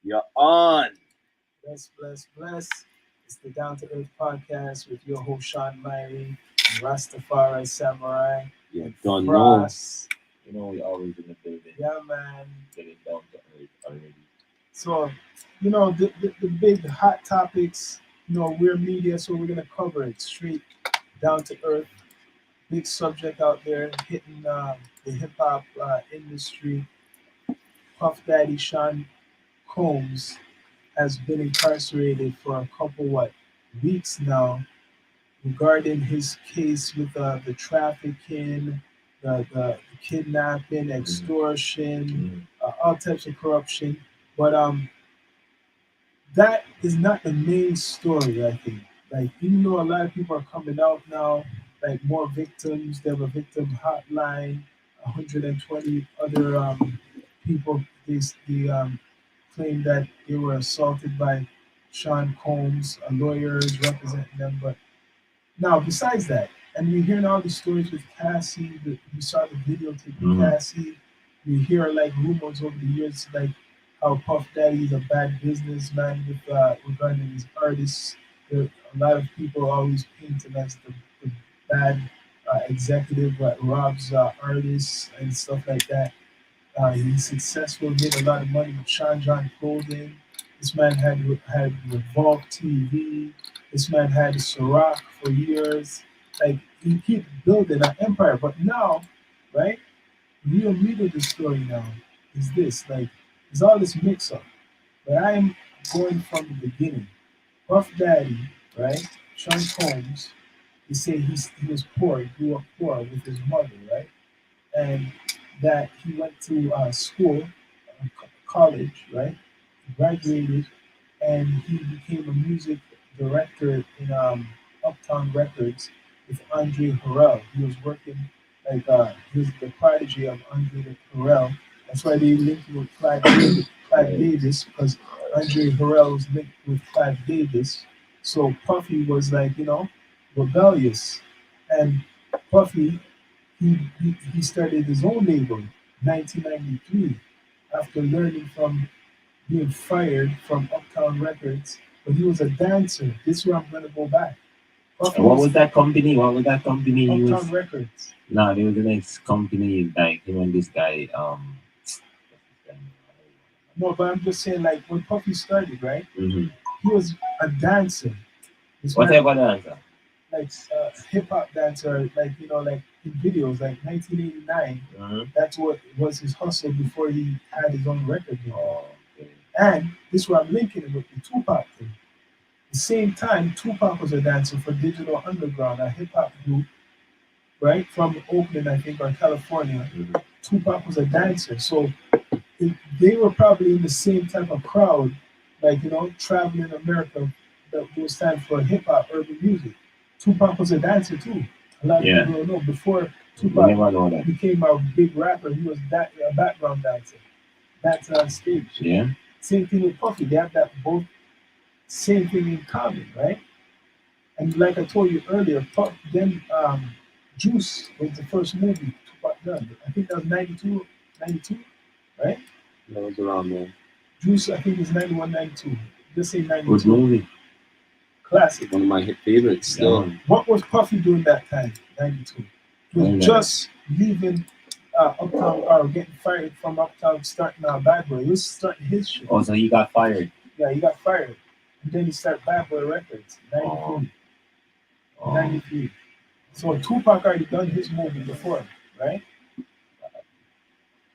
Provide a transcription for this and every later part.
You're on. Bless, bless, bless. It's the Down to Earth podcast with your host Shawn Myrie and Rastafari Samurai You and don't know. Frost. You know we always in the building. Yeah, man. Getting down to earth already. So, the big hot topics, we're media, so we're going to cover it straight down to earth. Big subject out there hitting the hip hop industry. Puff Daddy Sean Combs has been incarcerated for a couple weeks now regarding his case with the trafficking, the kidnapping, extortion, all types of corruption. But that is not the main story. I think. Like even though a lot of people are coming out now, like more victims, they have a victim hotline. 120 other people they claim that they were assaulted by Sean Combs, lawyers representing them. But now, besides that, and we're hearing all these stories with Cassie. We saw the videotape with Cassie. We hear like rumors over the years, like how Puff Daddy is a bad businessman with regarding his artists. A lot of people always paint him as the bad executive that robs artists and stuff like that. He's successful, made a lot of money with Sean John Clothing. This man had Revolve TV. This man had Ciroc for years. Like he keep building an empire. But now, right, real meat of the story now is this. Like there's all this mix up. But I'm going from the beginning. Puff Daddy, right? Sean Combs, he said he was poor, he grew up poor with his mother, right? And that he went to school, college, right? Graduated, and he became a music director in Uptown Records with Andre Harrell. He was working he was the prodigy of Andre Harrell. That's why they linked him with Clive Davis because Andre Harrell was linked with Clive Davis. So Puffy was like rebellious, and Puffy he started his own label in 1993 after learning from being fired from Uptown Records. But he was a dancer. This is where I'm gonna go back. And what was that company? What was that company he was? Uptown Records. No, there was the next company like him and this guy. No, but I'm just saying, like when Puffy started, right? Mm-hmm. He was a dancer. Whatever dancer. Like hip hop dancer, like like in videos, like 1989. That's what was his hustle before he had his own record deal. Oh, okay. And this is where I'm linking it with the Tupac thing. At the same time, Tupac was a dancer for Digital Underground, a hip hop group, right, from Oakland, I think, or California. Tupac was a dancer, so they were probably in the same type of crowd, like traveling America. That was time for hip hop, urban music. Tupac was a dancer too. A lot of people don't know. Before Tupac became a big rapper, he was a background dancer, dancer on stage. Yeah. Same thing with Puffy. They have that both same thing in common, right? And like I told you earlier, Juice was the first movie Tupac done. I think that was 92, 92, right? That was around there. Juice, I think, is 91, 92. Just say 92. Good movie. Classic. One of my favorites still. Yeah. What was Puffy doing that time, 92? He was just leaving Uptown or getting fired from Uptown, starting Bad Boy. He was starting his shit. Oh, so he got fired. Yeah, he got fired. And then he started Bad Boy Records, 93. 93. So Tupac already done his movie before, right?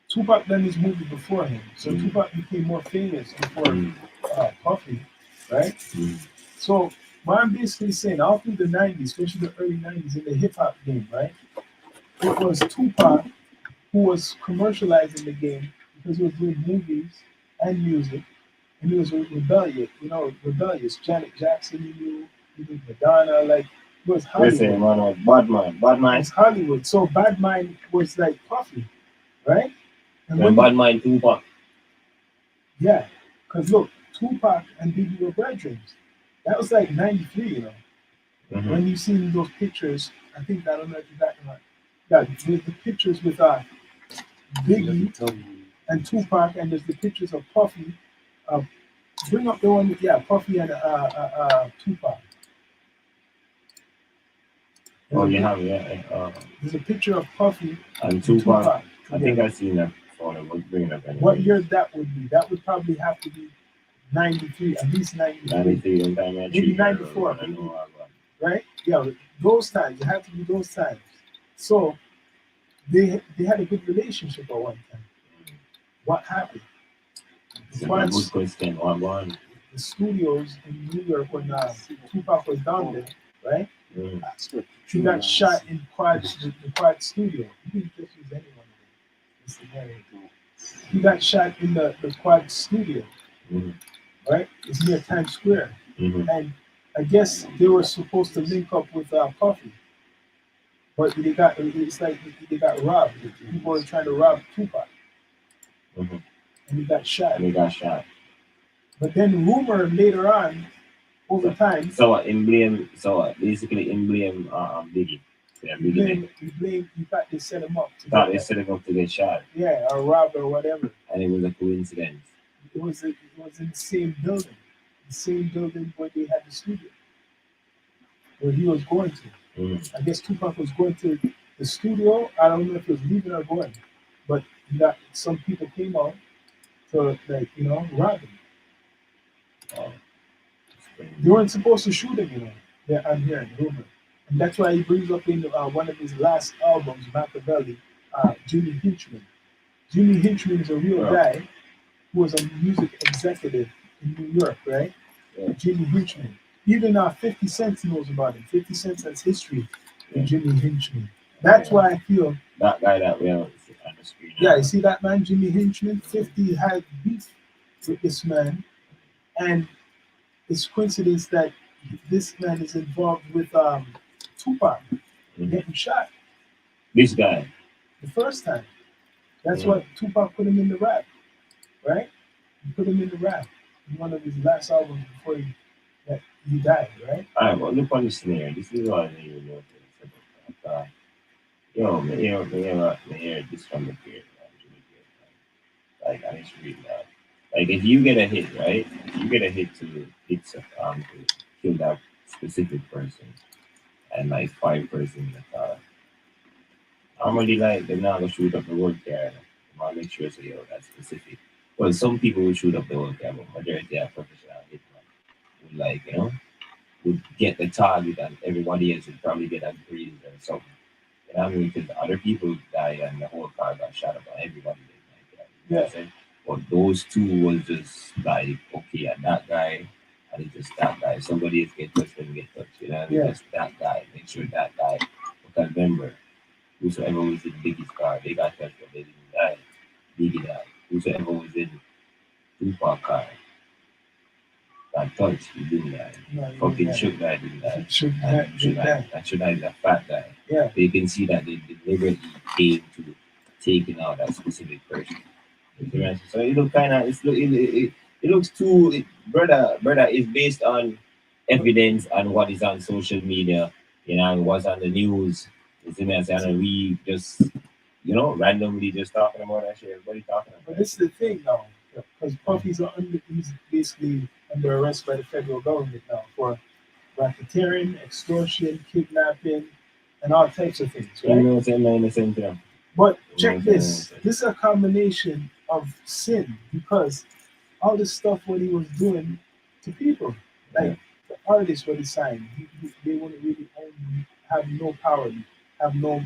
Tupac done his movie before him. So Tupac became more famous before Puffy, right? So what I'm basically saying, all through the 90s, especially the early 90s in the hip hop game, right? It was Tupac who was commercializing the game because he was doing movies and music, and he was rebellious. Janet Jackson, he knew Madonna, like it was Hollywood. Listen, man, Bad Mind. It's Hollywood. So Bad Mind was like Puffy, right? And when Bad Mind Tupac. Yeah, because look, Tupac and Biggie were brethren. That was like 93, When you see those pictures, I think, I don't know if you got them. Yeah, the pictures with Biggie and Tupac, and there's the pictures of Puffy Bring up the one with yeah, Puffy and Tupac. There's Oh, a you pic- have yeah. there's a picture of Puffy And and Tupac. Tupac I think together. I seen that before. I was bringing up What anyways. year that would be? That would probably have to be 93, at least 93, 93 one time I maybe treat her 94, I maybe know I got. right? Yeah, those times. It had to be those times. So they had a good relationship at one time. What happened? It's The a very good quads, question. What one? the studios in New York when Tupac was down there, right? Mm. He got shot in the quad studio. You can just use any one of them. He got shot in the quad studio, Mm. right? It's near Times Square. Mm-hmm. And I guess they were supposed to link up with Puffy, but it's like they got robbed. People were trying to rob Tupac, Mm-hmm. and he got shot. And he got shot. But then rumor later on, over So, time, in blame. Basically in blame. Biggie. Yeah, Biggie. he thought they set him up to Thought get they that, set him up to get shot, yeah, or robbed or whatever. and it was a coincidence. It was in the same building where they had the studio, where he was going to. Mm. I guess Tupac was going to the studio. I don't know if he was leaving or going, but he got some people came out to rob him. Oh, They weren't supposed to shoot him, Yeah, I'm hearing rumor, and that's why he brings up in one of his last albums, Machiavelli, Jimmy Hinchman. Jimmy Hinchman is a real yeah. guy who was a music executive in New York, right? Yeah. Jimmy Hinchman. Even 50 Cent knows about him. 50 Cent has history Yeah. with Jimmy Hinchman. That's Yeah. why I feel, That guy that we have on the screen. yeah, you see that man, Jimmy Hinchman? 50 had beef with this man, and it's coincidence that this man is involved with Tupac Mhm. getting shot This guy. the first time. That's Mhm. what Tupac put him in the rap, right? He put him in the rap in one of his last albums before he died, right? Alright, well look on the snare. This is what I need to know. Yo, me hear this from the beard, man. Jimmy Beard, man. Like, and it's really loud. Like, if you get a hit, right? You get a hit to kill that specific person, and like five person in the car. Normally, like, they're not gonna shoot up the road car. They want to make sure so yo, that's specific. Well, some people will shoot up the road car, but majority are professional hitman. Would like, would get the target, and everybody else would probably get a breeze or something. You know what I mean? Because other people died and the whole car got shot up and everybody did like that. You know what I'm Yeah, saying? But those two was just like, okay, and that guy, and it's just that guy. Somebody else get touched, then get touched. You know what I mean? yeah, Just that guy. Make sure that guy. Because remember, whosoever was in Biggie's car, they got touched, but they didn't die. Biggie died. Whosoever was in Tupac car got touched, he didn't die. no, you Fucking didn't Shook guy didn't die. should And did that. Should I is a fat guy. Yeah, You can see that they deliberately came to taking out that specific person. You see what I'm saying? So it look kind of it looks too brother is based on evidence and what is on social media, and what's on the news. You see what I'm saying? And we just randomly just talking about that shit. Everybody talking about but that this is shit. the thing now, because he's basically under arrest by the federal government now for racketeering, extortion, kidnapping, and all types of things, You right? know what I'm saying? Man, the same thing. But You know check what I'm this. saying? This is a combination of sin because all the stuff what he was doing to people, Yeah. like the artists what he signed, they wouldn't really own, have no power, have no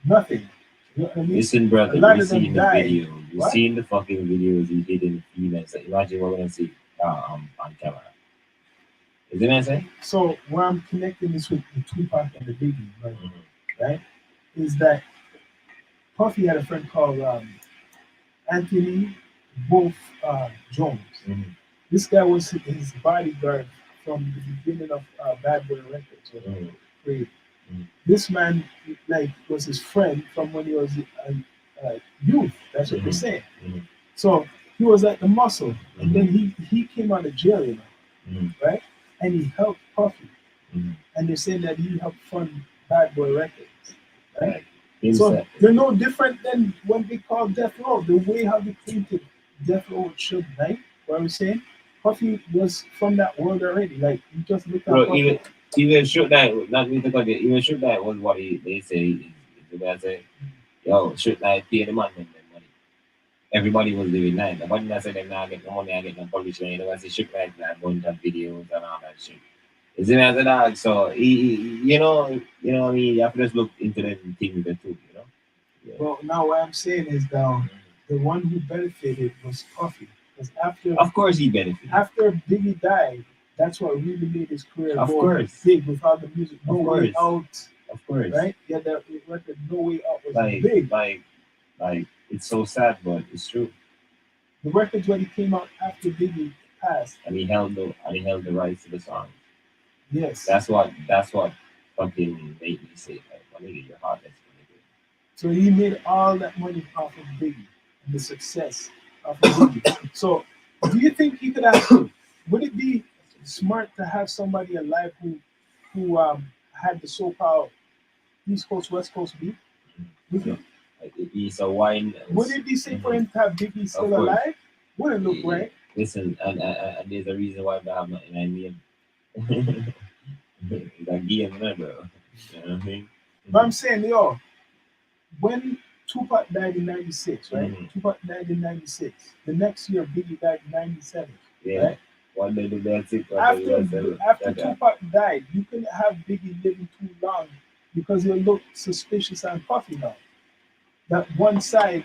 nothing. You know what I mean? Listen, A brother, lot you of see them in the died. video, you What? see in the fucking videos, he hitting females. Like, imagine what we're gonna see on camera. Isn't that saying? So where I'm connecting this with the Tupac and the Biggie, Mm-hmm. right, is that Puffy had a friend called Anthony Wolf Jones. Mm-hmm. This guy was his bodyguard from the beginning of Bad Boy Records. Was Mm-hmm. created. Mm-hmm. This man like was his friend from when he was a youth. That's what they're Mm-hmm. saying. Mm-hmm. So he was like the muscle, and then Mm-hmm. he came out of jail, Mm-hmm. right? And he helped Puffy, Mm-hmm. and they're saying that he helped fund Bad Boy Records, right? Like him So said, they're no different than when they call Death Row. The way how they painted Death Row with Suge Knight, what I'm saying, Puffy was from that world already. Like you just look at Bro, Puffy. even shoot that not me to cut it, even shoot that was what they say is the guy say, yo, shoot that pay the man them money. Everybody was doing that. Nobody that said them now get no money, I get no publishing, you know, I say shoot like that, bunch of videos and all that shit. Is it as a dog? So you know what I mean, you have to just look into them things there too, you know? Yeah. Well, now what I'm saying is the one who benefited was Puffy. Because Of course he benefited. after Biggie died, that's what really made his career Of go course. big with all the music. Of No Way course. Out, Of course. right? Yeah, that record No Way Out was Like big. like it's so sad but it's true. The records when it came out after Biggie passed. And he held the rights to the song. Yes. That's what fucking made me say like, my nigga, your heart is So he made all that money off of Biggie and the success of Biggie. So do you think he could have would it be smart to have somebody alive who had the so-called East Coast West Coast beat? Would, So, like it's a wine. would it be safe for him to have Biggie still course. alive? Wouldn't look right. Listen, and there's a reason why I have nothing I mean. That game, bro. You know what I mean? But I'm saying, yo, when Tupac died in '96, right? Mhm. Tupac died in '96. The next year, Biggie died in '97. Yeah. Right? One day do that it. One day do that seven. After Tupac died, you couldn't have Biggie living too long because he'll look suspicious and puffy now. That one side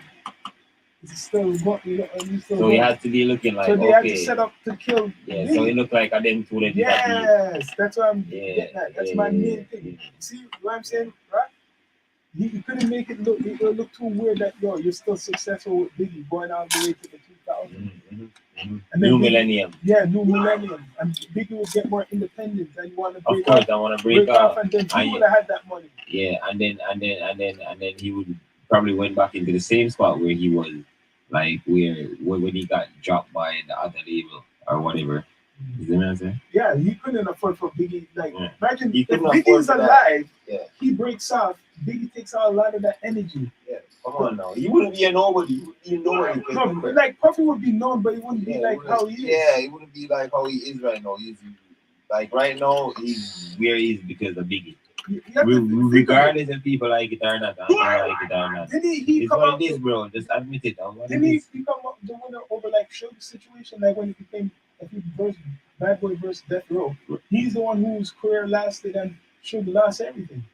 is still going, So he had to be looking like so they had to set up to kill yeah, Biggie. so it looked like a them two that Yes, that's what I'm Yeah, getting at. That's yeah, my yeah, main thing. yeah. See what I'm saying, right? You couldn't make it look. It would look too weird that you're still successful with Biggie going all the way to the 2000s. And then New Biggie- millennium. Yeah, new millennium, and Biggie would get more independent, and you want to Of break course, off, I want to break off, up. and then he And would have had that money. yeah, and then he would probably went back into the same spot where he was, like when he got dropped by the other label or whatever. You see what I'm saying? Yeah, he couldn't afford for Biggie. Like, Yeah. imagine He if couldn't afford Biggie's for that. alive, Yeah. he breaks off. Biggie takes out a lot of that energy. Yeah. Come on now. You wouldn't be a nobody. You wouldn't be nobody. No, but like Puffy would be known, but he wouldn't be like how he is. Yeah, he wouldn't be like how he is right now. He's like right now. He's where he is because of Biggie. You have to think of it. Regardless if people like it or not, or don't like it or not. Didn't he It's come what up? it is, bro. Just admit it. What Didn't it he is. become the winner over like Sugar situation? Like when he became, if he versus Bad Boy versus Death Row, he's the one whose career lasted and Sugar lost everything.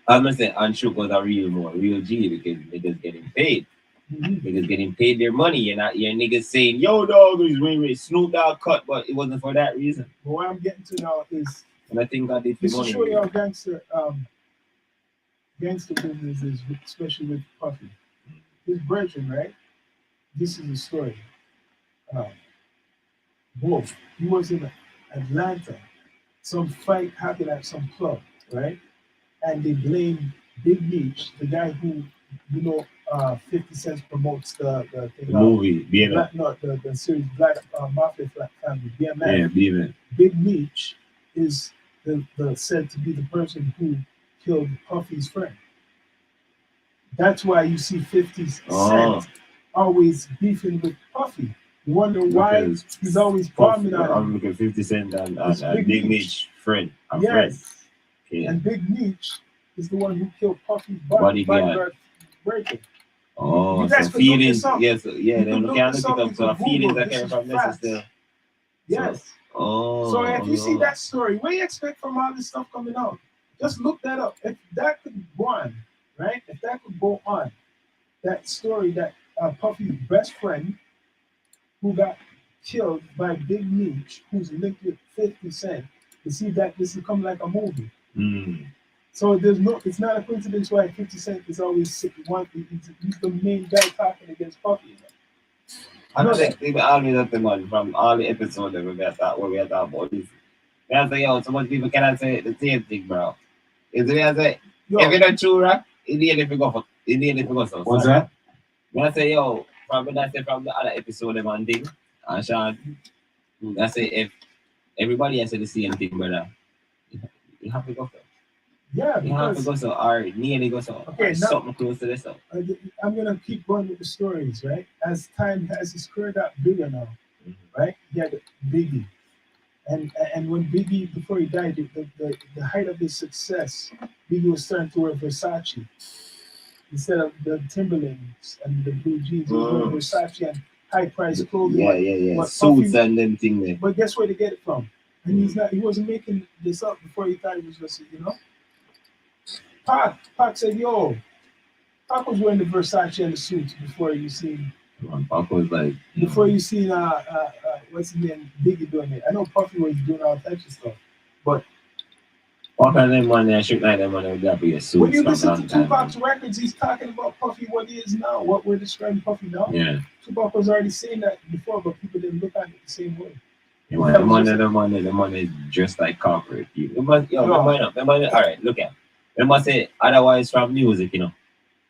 I'm gonna say Anshook was a real G because niggas getting paid. Niggas getting paid their money. You're not your niggas saying, yo dog, he's winning Snoop Dogg cut, but it wasn't for that reason. But what I'm getting to now is And I think I did the this is money. showing how gangster business is, especially with Puffy. His brethren, right? This is the story. Wolf, he was in Atlanta. Some fight happened at some club, right? And they blame Big Meech, the guy who, 50 Cent promotes the thing. The movie, BMF. Black, no, the series Black Mafia Family, BMF. Yeah, BMF. Big Meech is the said to be the person who killed Puffy's friend. That's why you see 50 Cent always beefing with Puffy. You wonder why he's always bombing on him. I'm looking 50 Cent and Big Meech friend. Yes. Okay. And Big Meech is the one who killed Puffy's bodyguard. Breaking. Oh, You guys so could look feelings. this up. Yes, yeah, You then could look at this it up, up. you So could feelings Google, that this came is from this facts. is still. Yes. So if you see that story, what do you expect from all this stuff coming out? Just look that up. If that could go on, right? If that could go on, that story that Puffy's best friend who got killed by Big Meech, who's linked with 50 Cent, you see that this will come like a movie. So it's not a coincidence why 50 Cent is always sick. He's the main guy talking against Puffy. I know that they always have the one from all the episodes that we were talking about this. I say, yo, so much people cannot say the same thing, bro. Is it I say, if it's not true, right? It nearly forgot so. What's that? When I say, yo, from the other episode of one thing, and Sean, I say, if everybody has said the same thing, brother, you have to go for it. Yeah, You have to go so, or nearly go so, okay, or something close to this. So. I'm gonna keep going with the stories, right? As his career got bigger now, right? He had Biggie, and when Biggie before he died, the height of his success, Biggie was starting to wear Versace instead of the Timberlands and the blue jeans. He was wearing Versace and high priced clothing. Yeah. But Suits Puffy, and them thing there. but guess where they get it from? And he's not. He wasn't making this up before he thought it was just, Pac said, "Yo, Pac was wearing the Versace and the suits before you seen Pac was like, before you seen what's his name, Biggie doing it. I know Puffy was doing all types of stuff, but Pac and them man, I should like them man, would have be a suit when you from listen to long time. Tupac's records, he's talking about Puffy what he is now, what we're describing Puffy now. Yeah. Tupac was already saying that before, but people didn't look at it the same way. The man is just like corporate people. The man, all right, look at. They must say otherwise from music,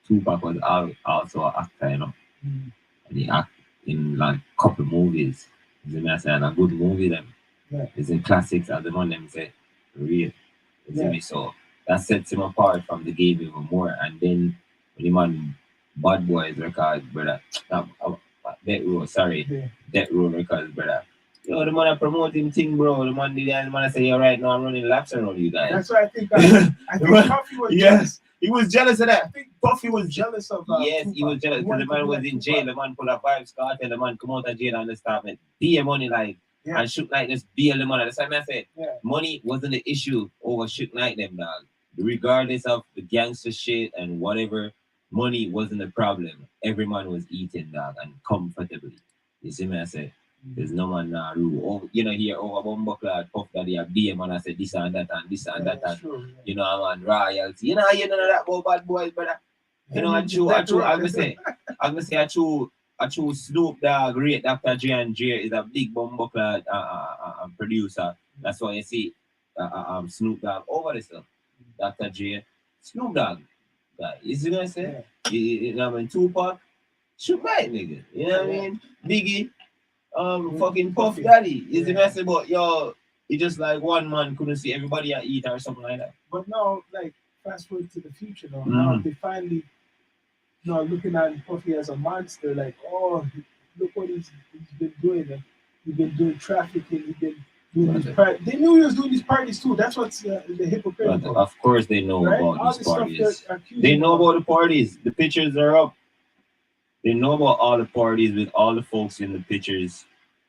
Tupac was also an actor, Mm. and he act in like couple movies. You see me I say, and a good movie them. Yeah. It's in classics as the one them say real. You see me, so that sets him apart from the game even more. And then when the man Bad Boys record, brother, Death Row, sorry, Death Row records, brother. Yo, the man I promote him thing, bro. The man say, "All right, now I'm running laps around you guys." That's why I think Puffy was jealous. He was jealous of that. I think Puffy was jealous of that. Yes, he was jealous because the man was in jail. The man pull a vibes card and the man come out of jail and start be money like and shoot like this, be the money. That's what I said. Yeah. Money wasn't the issue over shooting like them, dog. Regardless of the gangster shit and whatever, money wasn't the problem. Every man was eating, dog, and comfortably. You see me I say? There's no man now rule. Oh, here over Bumbuckler, Puff Daddy, a BM, and I said this and that and this and that and true, man, royalty. You know that about Bad Boys, brother. I'm gonna say I true Snoop Dogg, great Dr. J and J is a big Bumbuckler producer. That's why you see Snoop Dogg over the stuff. Dr. J, Snoop Dogg. You see what I say? You know what I mean? Tupac, shoot right, nigga. You know what I mean? Biggie. Fucking Puff Daddy. Is the message about it's just like one man couldn't see everybody eat or something like that. But now, like fast forward to the future though. Now they finally looking at Puffy as a monster, like, oh, look what he's been doing. He's been doing trafficking, he's been doing these parties. They knew he was doing these parties too. That's what's the hypocritical. Of course they know about these parties. They know about the parties. The pictures are up. They know about all the parties with all the folks in the pictures,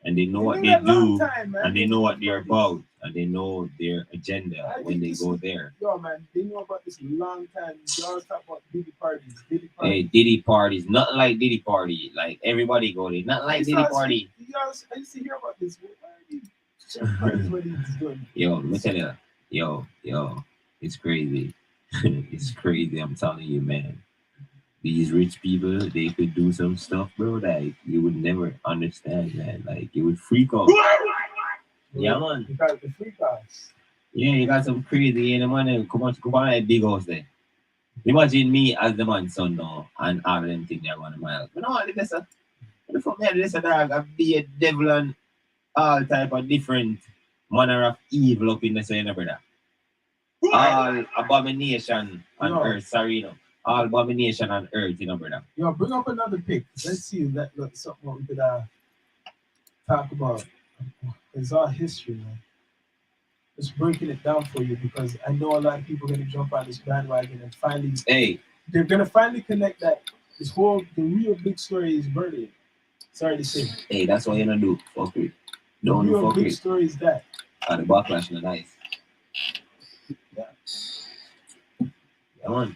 and they know what they do, and they know what they're about, and they know their agenda when they go there. Yo, man, they know about this long time. You always talk about Diddy parties. Hey, Diddy parties, nothing like Diddy party. Like everybody go there, not like Diddy party. I used to hear about this. Why are these parties? What he's doing? Yo, let me tell you, yo, it's crazy. It's crazy. I'm telling you, man. These rich people, they could do some stuff, bro, that you would never understand, man. Like, you would freak out. Yeah, man. You got the freak outs. Yeah, you got some crazy, man. Come on, that big house there. Imagine me as the man's son now, and all of them think they're going to my house. But no, this the fuck me, this a dog, I be a devil and all type of different manner of evil up in the same, brother. All abomination on earth, sorry, all abomination on earth, brother. Yo, bring up another pic. Let's see that something what we could talk about. It's all history, man. Just breaking it down for you because I know a lot of people are gonna jump on this bandwagon and finally they're gonna finally connect that the real big story is birthday. Sorry to say. Hey, that's what you're gonna do. Fuck it. Don't do fuck it. The big story is that. The backlash is nice. Yeah. Yeah, man.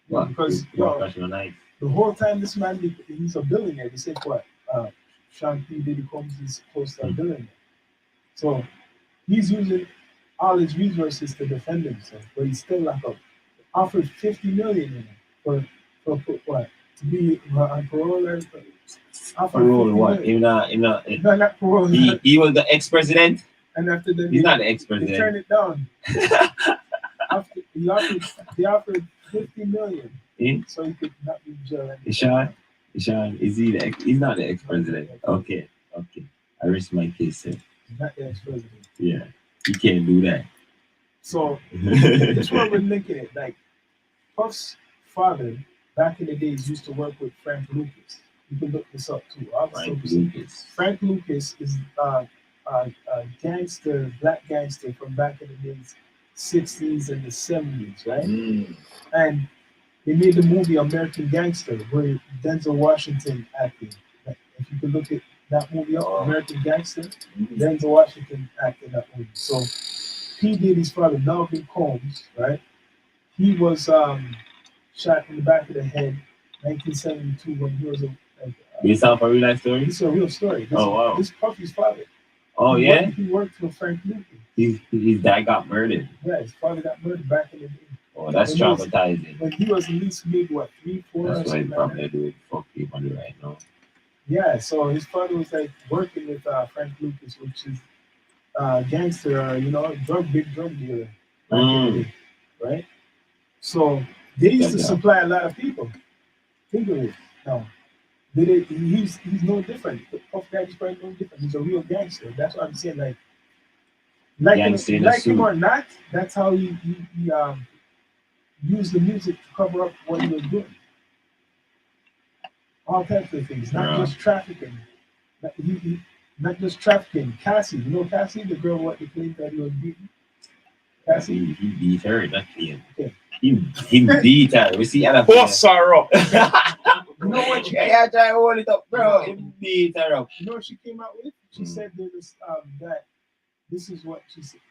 Yeah, because nice. The whole time this man, he's a billionaire. They said what? Shawn P. Diddy Combs is close to a billionaire. So he's using all his resources to defend himself, but he's still locked up. Offered $50 million for what? To be on parole or parole what? Not parole. He was the ex-president. And after that, he's not the ex-president. They turned it down. They offered $50 million, so he could not be jailed. Shawn, is he he's not the ex-president. Okay. I rest my case, sir. He's not the ex-president. Yeah, he can't do that. So this one we're linking it. Like Puff's father, back in the days, used to work with Frank Lucas. You can look this up too. I'll still Frank see. Lucas. Frank Lucas is a gangster, black gangster from back in the days, 60s and the 70s, right? Mm. And they made the movie American Gangster, where Denzel Washington acted. Like, if you can look at that movie up, Oh. American Gangster, Mm. Denzel Washington acted that movie. So P. Diddy's father, Melvin Combs, right? He was shot in the back of the head, 1972, when he was like, Based off a real life story? this is a real story. Oh, wow. This Puffy's father. Oh, yeah? He worked with Frank Lucas. His dad got murdered. Yeah, his father got murdered back in the day. Oh, that's When he was- traumatizing. When he was at least maybe what, 3, 4 or That's why something like probably that. do it fuck people do right now. Yeah, so his father was like working with Frank Lucas, which is gangster, big drug dealer back in the day, right? So they used to Yeah. supply a lot of people. Think of it now. He's no different. The Puff Daddy's probably no different. He's a real gangster. That's what I'm saying. Gangster in a Like him suit. or not, that's how he used the music to cover up what he was doing. All types of things, not Yeah. just trafficking. Not just trafficking. Cassie, you know Cassie, the girl what they claimed that he was beating. Cassie. He beat her, not him. Okay. He beat her. We see other Boss her up. You know what? Yeah, try to hold it up, bro. He beat her up. You know what she came out with? She said there was that this is what she said.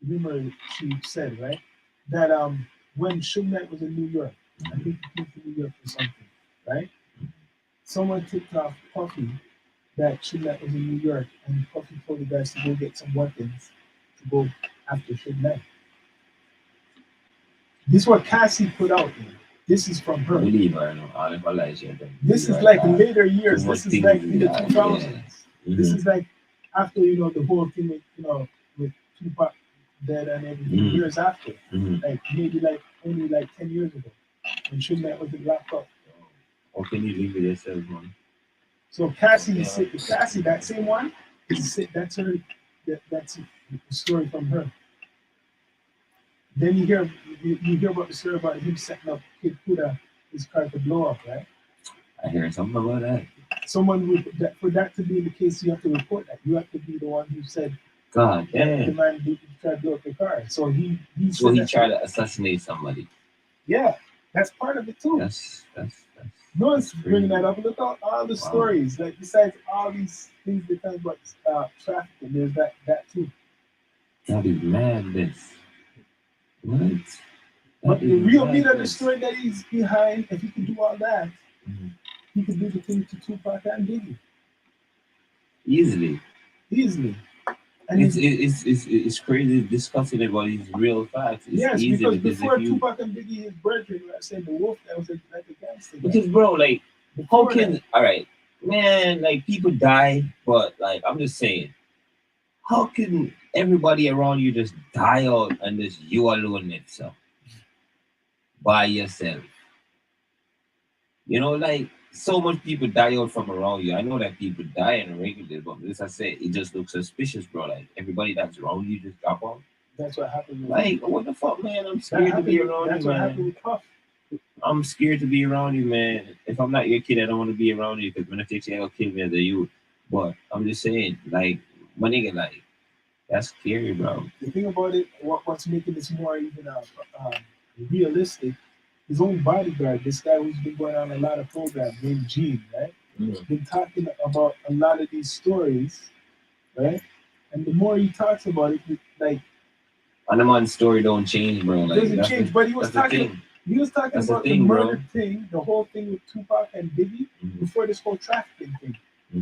Remember she said, right? That when Suge Knight was in New York, I think he came to New York for something, right? Someone tipped off Puffy that Suge Knight was in New York, and Puffy told the guys to go get some weapons to go after Suge Knight. This is what Cassie put out there. This is from her. Believe her, no. I never lie, she This is like later years. This is like in the 2000s. Yeah. This is like after the whole thing with Tupac dead and everything. Years after, like maybe like only like 10 years ago, when Suge Knight was locked up. How can you live with yourself, man? So Cassie, that same one, that's her. That's the story from her. Then you hear about the story about him setting up Kid Kuda, his car to blow up, right? I hear something about that. Someone for that to be the case, you have to report that. You have to be the one who said, God the damn. man tried to blow up the car. So he tried to assassinate somebody. Yeah, that's part of it too. That's No one's bringing that up. Look at all the stories. Like besides all these things that talk about trafficking, there's that too. That is madness. What? But the real meat of the story that he's behind, if he could do all that, he could do the thing to Tupac and Biggie. Easily. And it's crazy discussing about these real facts. It's yes, easy because before Tupac and Biggie, his brethren, I said the wolf that was like a gangster. Because bro, like how can alright, man, like people die, but like I'm just saying, how can everybody around you just die out and just you alone itself by yourself? You know, like so much people die out from around you. I know that people die on a regular, but as I said, it just looks suspicious, bro. Like everybody that's around you just drop off. That's what happened. Like what the fuck, man? I'm scared to be around that's you, what man. happened with Puff. I'm scared to be around you, man. If I'm not your kid, I don't want to be around you because when I take you, I'll kill me as a youth. But I'm just saying, like, my nigga, like, that's scary, bro. The thing about it, what's making this more even realistic, his own bodyguard, this guy who's been going on a lot of programs named Gene, right? Been talking about a lot of these stories, right? And the more he talks about it, like, and the man's story don't change, bro. Like, doesn't change, but he was talking That's about the murder thing, the whole thing with Tupac and Biggie before this whole trafficking thing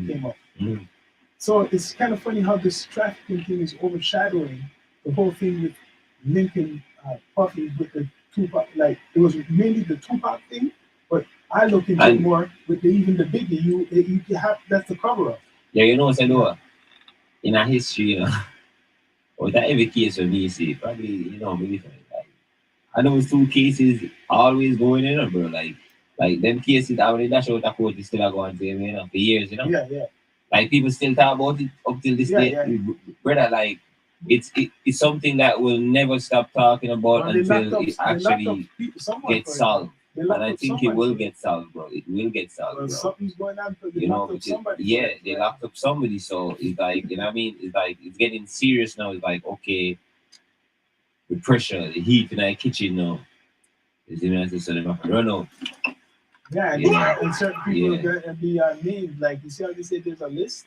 came up. So it's kind of funny how this trafficking thing is overshadowing the whole thing with Lincoln Puffy with the Tupac. Like it was mainly the Tupac thing, but I look into it more with even the Biggie. You have that's the cover up. Yeah, you know what I know? In our history, or that every case of VC, probably maybe like I know it's 2 cases always going in, bro. Like them cases I when that show that court is still going to for years, Yeah. Like people still talk about it up till this day, brother. Like it's something that we'll never stop talking about until it actually gets solved. They And locked I up think it somebody. will get solved, bro. It will get solved, Well, bro. something's going on because they You know, locked up because somebody. yeah, For it, they right? locked up somebody, so it's like, you know what I mean? It's like it's getting serious now. It's like, okay, the pressure, the heat in the kitchen now. Is you know, so they have to run out. Yeah, Yeah, and certain people yeah. are going to be named. Like you see how they say there's a list.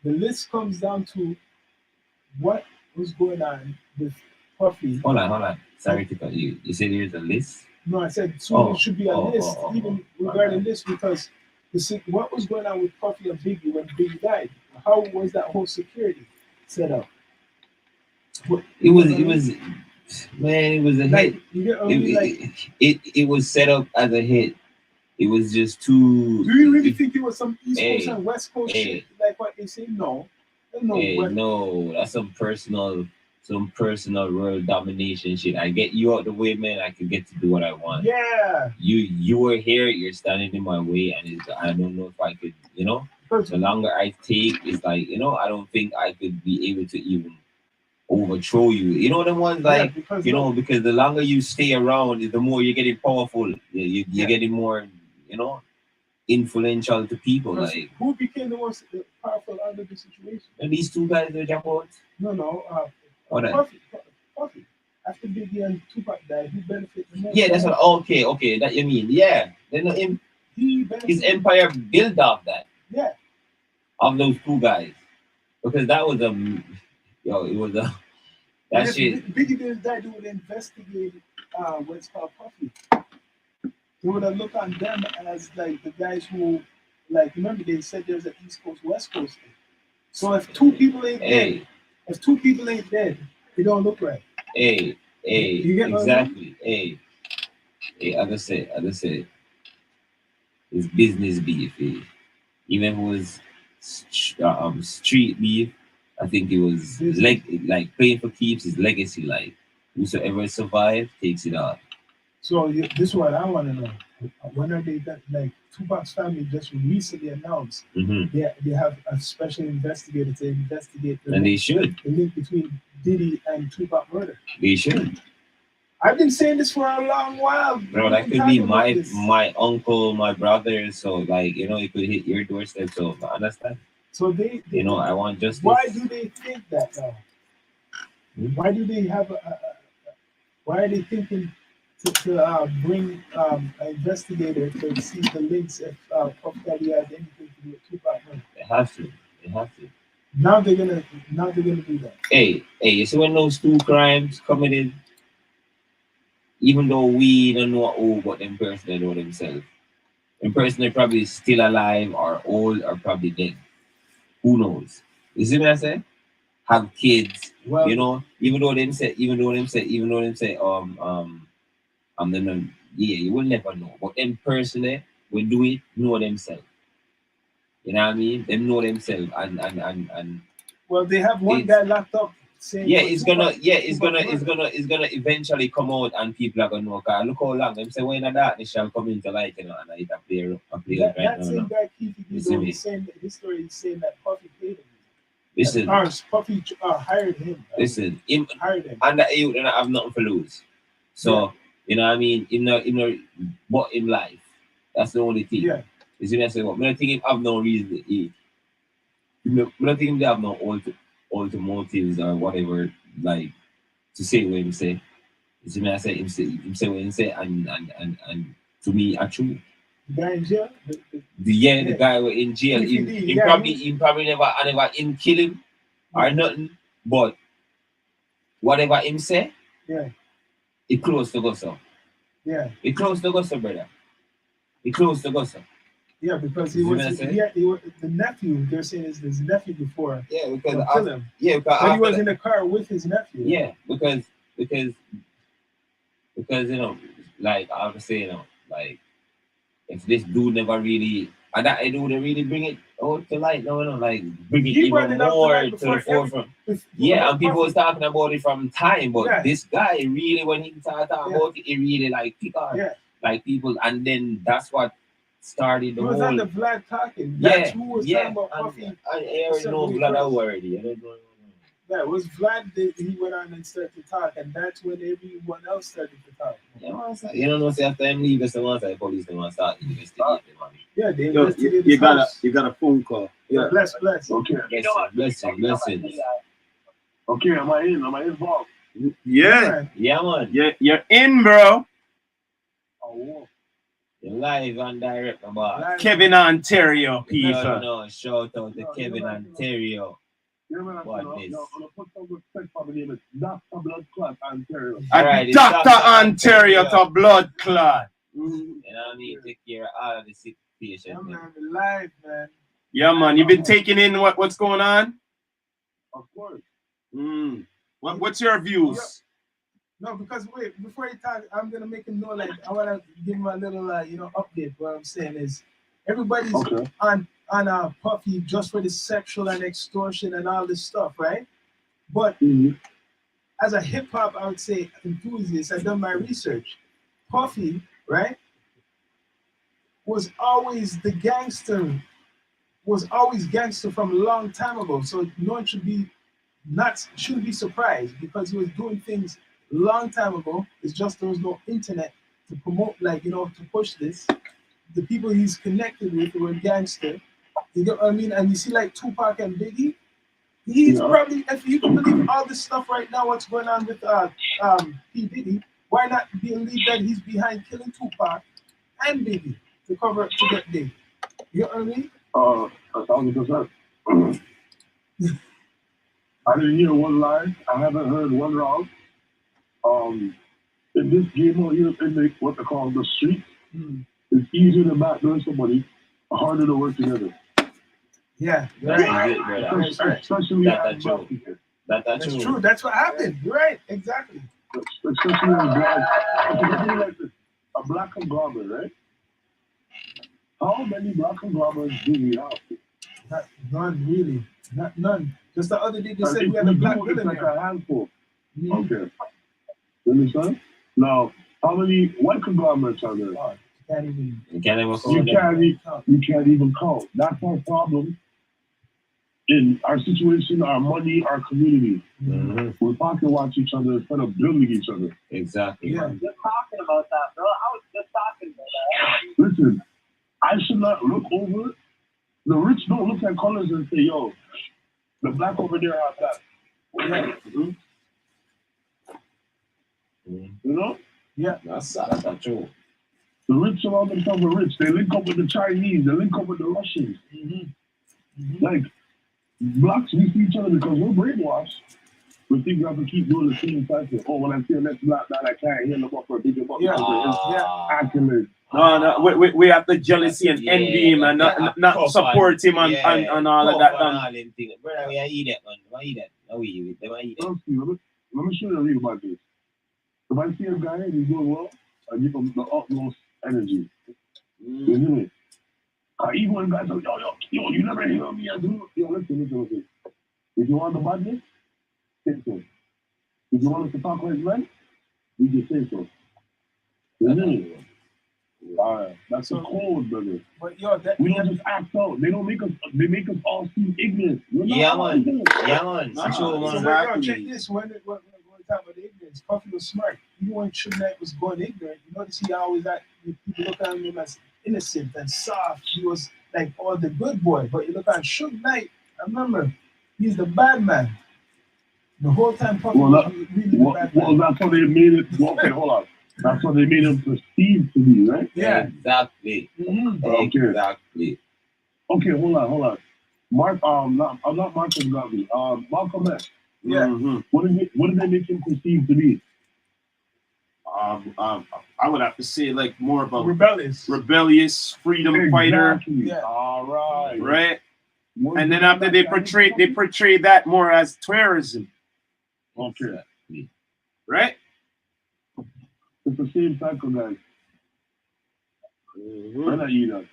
The list comes down to what was going on with Puffy. Hold on. And Sorry to cut you. You said there's a list? no, I said soon there Oh, should be a list, even my regarding bad. this, because what was going on with Puffy and Biggie when Biggie died? How was that whole security set up? It You get was, what I it mean? was, man, it was a Like hit. you get what I It, mean? Like, it was set up as a hit. It was just too. do you really think it was some East Coast Hey, and West Coast shit hey, like what they say? No, there's no hey, what. no, that's some personal world domination shit. I get you out the way, man. I can get to do what I want. Yeah, You were here. You're standing in my way, and I don't know if I could. You know, because the longer I take, it's like, you know, I don't think I could be able to even overthrow you. You know the ones yeah, like, because you look, know, because the longer you stay around, the more you're getting powerful. You're yeah, getting more, you know, influential to people. because Like, who became the most powerful under the situation? and these two guys they jump out. No, What that? Puffy. After Biggie and Tupac died, who benefited the most? Yeah, that's what. Okay, that you mean. Yeah, then He his benefited. empire built off that, Yeah, of those two guys, because that was a, yo, it was a and that if shit. Biggie didn't die, they would investigate what's called Puffy. They would have looked on them as like the guys who, like, remember they said there's an East Coast West Coast thing. So if two people ain't dead, Hey, if two people ain't dead, it don't look right. hey, You get what I mean? exactly. Hey, as I said, it's business beef. Even if it was street beef, I think it was Business. like playing for keeps his legacy. Like whosoever survives takes it off. So this is what I want to know. When are they like Tupac's family just recently announced Hmm. they have a special investigator to investigate And they should. the link between Diddy and Tupac murder. They should. I've been saying this for a long while. Bro, We've that been could be talking about this. my uncle, my brother. So like, you know, it could hit your doorstep. So I understand. So they You know, I want why justice. do they think that now? Hmm? Why do they have why are they thinking to bring an investigator to see the links if Puff Daddy has anything to do with Tupac murder? They have to. They have to. Now they're gonna do that. Hey, you see when those two crimes committed, even though we don't know who, but them person they know themselves. Them person they probably still alive or old or probably dead. Who knows? You see what I say? Have kids, Well, you know, even though them say, then yeah, you will never know. But them person there will do it, know themselves. You know what I mean? Them know themselves and well, they have one it's guy locked up saying yeah, for Tupac, Tupac murder. it's gonna eventually come out and people are gonna know. Cause look how long them say when a darkness shall come into light, you know, and it appear That right that now. same No. guy Keith You see Guido, me? he's saying that his story is saying that Puffy paid him. Listen, Puffy hired him. listen, him Hired him. and that you don't have nothing to lose. Yeah, So, you know what I mean? But in life. That's the only thing. yeah. You see what I say? What? I don't think him have no reason. I don't think him they have no ultimate motives or whatever, like, to say what him say. You see me? I say him say what him say, and to me, are true. The guy in jail. The guy were in jail. PPD, Him yeah, probably never, I never him kill him or nothing. But whatever him say, yeah, it close to go so. yeah, It close to go so, brother. It close to go so. yeah. Because You see what I say? he was the nephew. They're saying is his nephew before Yeah, because will kill him. because But he after was in the car with his nephew. yeah, because you know, like I was saying, you know, like if this dude never really and that dude they really bring it out to light, no, like bring it He brought even it up more tonight to the before forefront. every Yeah, about and people was Puffy. talking about it from time, but Yeah, this guy really, when he started talking yeah, about it, it really like pick on yeah. like people, and then that's what started He the was on whole. the Vlad talking. That's Yeah, who was talking yeah, about and Puffy I already know separately blood first. already. I don't know. Yeah, it was Vlad that he went on and started to talk, and that's when everyone else started to talk. Yeah, man, so, you know, say after him leave, the one side police the one start investigating, man. Yeah, they Yo, investigated you his got a house. you got a phone call. Yeah, bless. Okay. Blessings. Okay, am I in? Am I involved? Yeah, Yeah, man. you're in, bro. Oh, You're live and direct, my boss. Live. Kevin Ontario, People. people. No, shout out to No, Kevin you know, Ontario. you know what What I'm this? saying? I'm put some respect for the name. It's Dr. Blood Clot Ontario. Alright, it's Dr. Dr. Ontario to blood clot. You know, I need to take care of all of the sick patients. I'm man. live, man. Yeah, man. You've been taking in what's going on? Of course. What's your views? No, because wait, before you talk, I'm gonna make him know. Like, I wanna give him a little, update. What I'm saying is, everybody's Okay. on Puffy just for the sexual and extortion and all this stuff, right? But as a hip hop, I would say enthusiast, I've done my research. Puffy, right, was always gangster from a long time ago. So no one shouldn't be surprised because he was doing things long time ago. It's just there was no internet to promote, to push this. The people he's connected with were gangster. You know what I mean? And you see, like Tupac and Biggie, he's probably, if you can believe all this stuff right now, what's going on with P. Diddy, why not believe that he's behind killing Tupac and Biggie to get big? You know what I mean? 1,000%. I didn't hear one lie. I haven't heard one wrong. In this game out here, in what they call the street, it's easier to backdoor somebody, harder to work together. Yeah, That's Especially That's black true. people. That's true. That's what happened. You're right. Exactly. Especially in black. Okay, like this. A black conglomerate, right? How many black conglomerates do we have? None, really. None. Just the other day they said if we had a black do, it's like billionaire. a handful. Okay. You understand? Now, how many white conglomerates are there? Oh, you can't even count. That's our problem in our situation, our money, our community. We're pocket watch each other instead of building each other. Exactly. Yeah. Just talking about that, bro. I was just talking about that. Listen, I should not look over. The rich don't look at colors and say, yo, the black over there has that. Yeah. You know? Yeah. That's true. The rich surround themselves with rich. They link up with the Chinese. They link up with the Russians. Like, blacks, we see each other because we're brainwashed. We think we have to keep doing the same cycle. Oh, when I see a next black man, I can't hear them up for a bigger buck. Accolades. No, we have the jealousy and envy him and not support him and all of that. Brother, we eat that, man. We eat that. No, we eat it. Let me show you a real about this. If I see a guy and he's doing well, I give him the utmost energy. You hear me? Even when guys say, yo, you never hear me, I do. Yo, listen. If you want the badness, say so. If you want us to talk like men, we just say so. You hear me? That's a code, brother. But we don't just act out. They make us all seem ignorant. Yeah, man. That's true, man. Check this. When we talk about the ignorance, Puffy was smart. Even when Suge Knight was going ignorant, you notice he always people look at him as innocent and soft. He was like the good boy. But you look at Suge Knight, I remember he's the bad man. The whole time Puffy was really the bad man. Well, that's how they made it. Okay, hold on. That's what they made him perceived to be, right? Yeah. Exactly. Exactly. Okay, hold on. I'm not Marcus Garvey. Malcolm X. Yeah. What did they make him perceived to be? I would have to say like more about rebellious freedom fighter. Yeah. All right. Right. And then after they portray that more as tourism. Okay. Right. It's the same cycle, guys. When I eat up.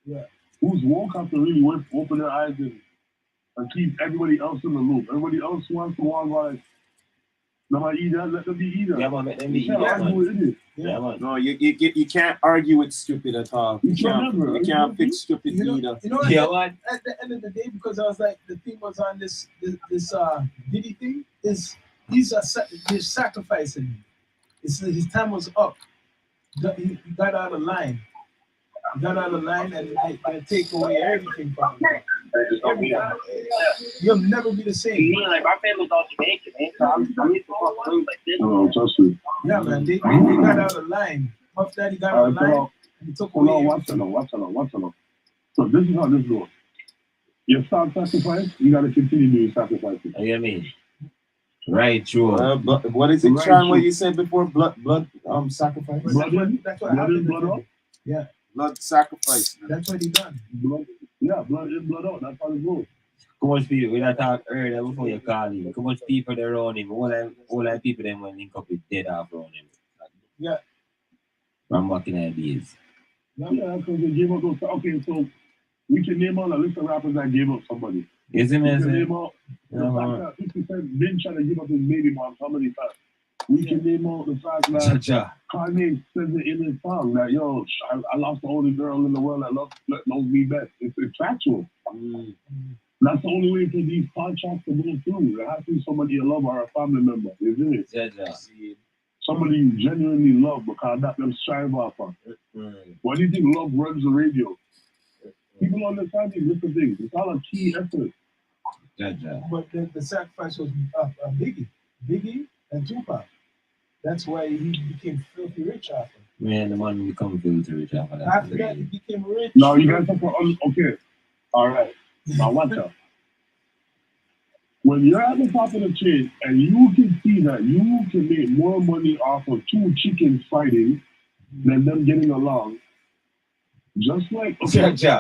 Yeah. Who's woke have to really open their eyes and keep everybody else in the loop. Everybody else wants to walk like, Nobody eat that, let them be eater. Yeah, man, let them be You can't eater, argue man. with it. Yeah, man. No, you can't argue with stupid at all. You can't fix stupid You know, either. you know Yeah, at, man. at the end of the day, because I was like, the thing was on this Diddy thing is he's sacrificing him. His time was up. He got out of line. He got out of line, and they take away everything from him. Everything. You'll never be the same. Like my family's all Jamaican, man. So I'm used to fucking rooms like this. No, trust me. Yeah, man. They got out of line. Puff Daddy got out of line, and he took Hold away on, everything. watch out. So this is how this goes. You start sacrifice, you gotta continue doing sacrifices. You know what I mean? Right, true. What is it, Right, Sean? What true. you said before? Blood, sacrifice. But that's what happened. Blood out. Yeah, Blood sacrifice. that's what he done. Blood in, blood out. That's how it goes. How much people, we that talk earlier before you call him, how much people they around him, all that people them when link up with dead off around him. Yeah. From back in the days. Yeah, because they gave up those. Okay, so we can name all a list of rappers that gave up somebody. You see We me? can Say? name all the fact that 50 Cent been trying to give up his baby mom how many times. We can name all the fact that Cha. Kanye says it in his song that, yo, I lost the only girl in the world that knows me best. It's factual. That's the only way for these contracts to go through. There has to be somebody you love or a family member, isn't it? Cha. Somebody you genuinely love because that them strive off on. Why do you think love runs the radio? People understand these little things. It's all a key effort. Cha. But the sacrifice was Biggie and Tupac. That's why he became filthy rich after. Man, the man become filthy rich after that. After that, he became rich. Now you guys have to okay. All right. Now watch out. When you're at the top of the chain and you can see that you can make more money off of two chickens fighting than them getting along, just like Cha.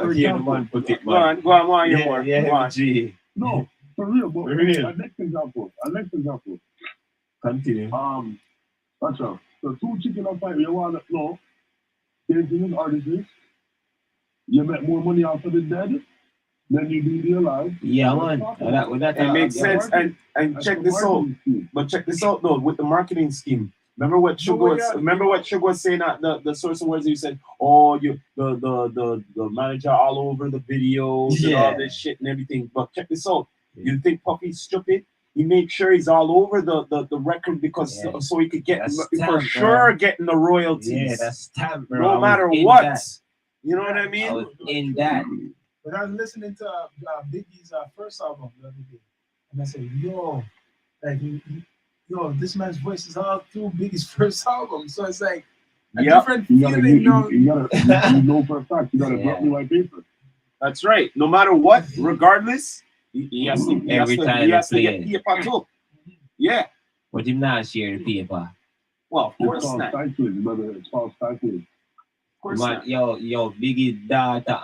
for Yeah, the example, man put it, Go on, go on, you more. Yeah, Go on. G. no, for real, but For real. a next example. Continue. Watch out. So two chicken are fighting, you wanna know, there's these artists, you make more money off of the dead than you do the alive. Yeah, man. That It makes sense. And check this out. But check this out though with the marketing scheme. Remember what Sugar was saying at the source of words. He said, "Oh, the manager all over the videos and all this shit and everything." But check this out. You think Puffy's stupid? He made sure he's all over the record because so he could get getting the royalties. Yeah, that's stamp, bro. No matter what. That. You know what I I mean? was in that. But I was listening to Biggie's first album the other day, and I said, "Yo, like, this man's voice is all through Biggie's first album." So it's like a different feeling. You know for a fact you gotta drop me like paper. That's right. No matter what, regardless, he has to get paper too. Yeah. But him not share the paper. Well, of It's course called not. cycling, brother. It's called cycling. Of course Man, not. yo, Biggie daughter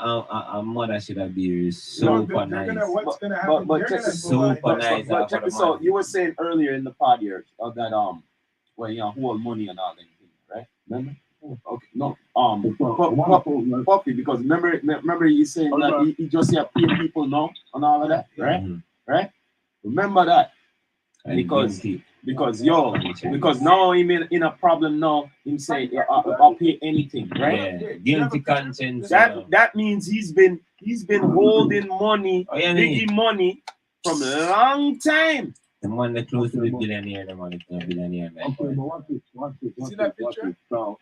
and mother should have been super nice. What's gonna happen? But They're check gonna this super provide. nice. But check this out. You were saying earlier in the pod here that well, hold money and all that thing, right? Remember? Okay, no. Puffy, because remember you saying that he just have pay people now and all of that, right? Mhm. Right? Remember that. And Because now him in a problem now, him say I'll pay anything, right? Yeah. Guilty conscience. That means he's been holding money, Biggie money from a long time. The man that close to the billionaire, the man is a billionaire, man. Okay, but watch this. See that picture? So,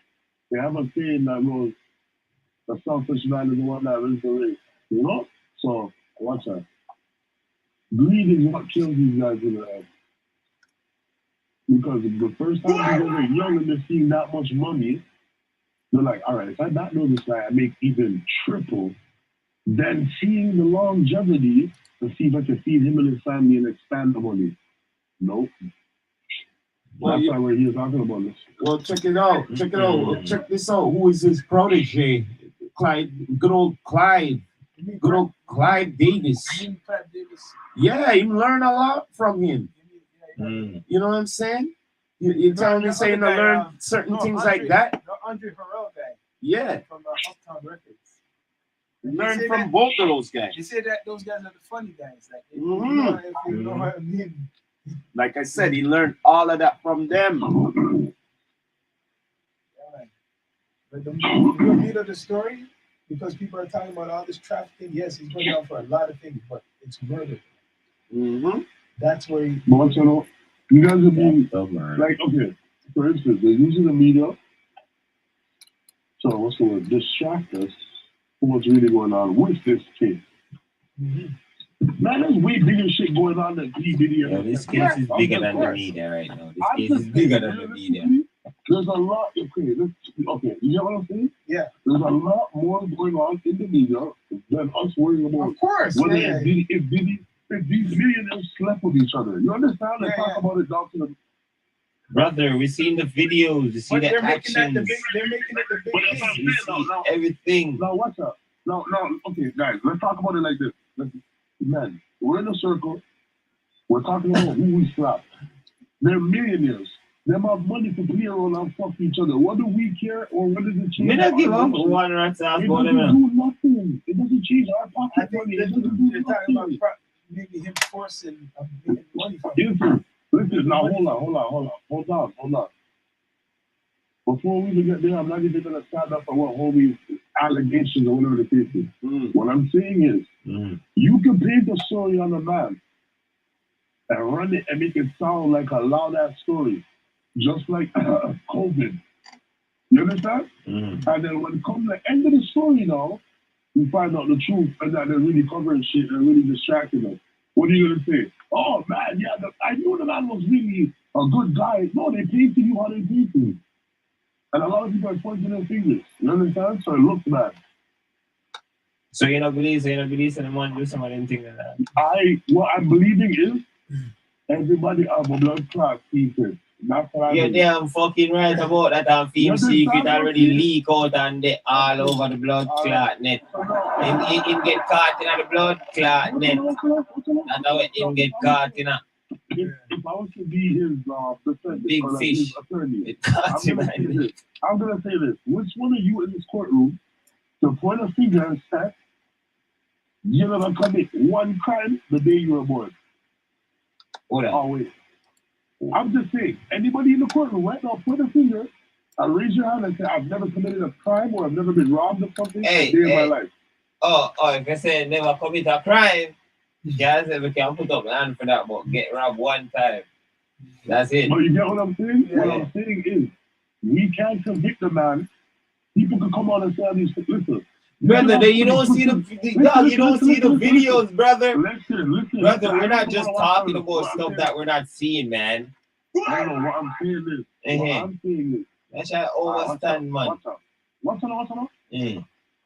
they have a saying that goes, the selfish man is the one that wins the race. You know? So, watch out. Greed is what kills these guys in the head. Because the first time you get young and they're seeing that much money, they're like, all right, if I not know this guy, I make even triple. Then seeing the longevity to see if I can feed him and his family and expand the money. Nope. Well, That's why we're here talking about this. Well, check it out. Check this out. Who is his protege? Good old Clyde Davis. Yeah, you learn a lot from him. You know what I'm saying? You're telling me saying to learn certain things like that? The Andre Harrell guy. Yeah. From Uptown Records. Learn from both of those guys. You say that those guys are the funny guys. Like, if Mhm. you know what I mean, Like I said, he learned all of that from them. But the real meat of the story, because people are talking about all this trafficking, yes, he's going down for a lot of things, but it's murder. Mm-hmm. That's where he. But you know, you guys are being Don't mind. like, okay, for instance, they're using the media. So what's the word? Distract us from what's really going on with this case. Mhm. Man, there's way bigger shit going on than P. Diddy. Yo, this case is bigger than the media right now. This case is bigger than the media. There's a lot. Okay, you know what I'm saying? Yeah. There's a lot more going on in the media than us worrying about Of course. whether Yeah. if these millionaires slept with each other. You understand? They Yeah, talk yeah. about it down to the. Brother, we seen the videos, we see But the they're making that the actions, big. They're making it the big But that's thing. we see No. everything. Now what's up? Now, okay, guys, let's talk about it like this. Man, we're in a circle. We're talking about who we slap. They're millionaires. They have money to play around and fuck each other. What do we care, or what does it change? Me not give our up relationship? one rat's ass It about doesn't them. do nothing. It doesn't change our I pocket think money. they're It doesn't do talking about nothing. maybe him forcing making money from him. Listen, now hold on. Before we even get there, I'm not even gonna stand up for what homies allegations or whatever the case is. What I'm saying is, you can paint a story on a man and run it and make it sound like a loud ass story, just like COVID. You understand? And then when it comes to the end of the story now, you find out the truth and that they're really covering shit and really distracting us. What are you gonna say? Oh man, yeah, I knew the man was really a good guy. No, they painted you how they painted you. And a lot of people are pointing their fingers. You understand? So it looks bad. So you don't believe in the man do some of them things like that. What I'm believing is everybody have a blood clot secret. That's what I You're believe. damn fucking right about that and film secret already leak out and they all over the blood clot net. Him get caught in the blood clot net. That's how him get caught in a If I was to be his defendant, big or like fish. his attorney, It caught him I'm gonna say this. Which one of you in this courtroom to point a finger and say you're gonna commit one crime the day you were born? Hold on. Oh wait. I'm just saying, anybody in the courtroom right now, point a finger and raise your hand and say, I've never committed a crime or I've never been robbed of something a day in my life. Oh, if I say never commit a crime, yeah, we can put up an hand for that, but get robbed one time. That's it. But you get what I'm saying? Yeah. What I'm saying is, we can't convict the man. People can come on and say all these things. Listen. Brother, you don't see the videos, brother. Listen. Brother, we're not just talking about stuff that we're not seeing, man. No, what I'm saying is, That's how overstand, man. What's up?